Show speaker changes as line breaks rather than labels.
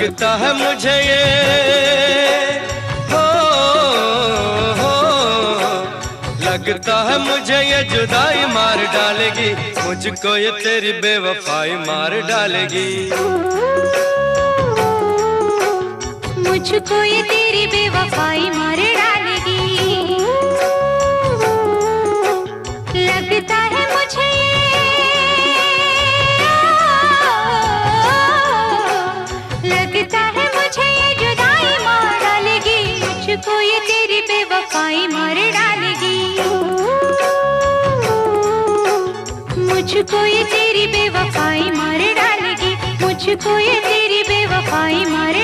लगता है मुझे ये हो लगता है मुझे ये जुदाई मार डालेगी, मुझको ये तेरी बेवफाई मार डालेगी,
मुझको ये तेरी बेवफाई मार डालेगी। लगता है मुझे लगता है मुझे ये जुदाई मार डालेगी, मुझको ये तेरी बेवफाई मार डालेगी, मुझको ये तेरी बेवफाई मार डालेगी, मुझको ये तेरी बेवफाई मार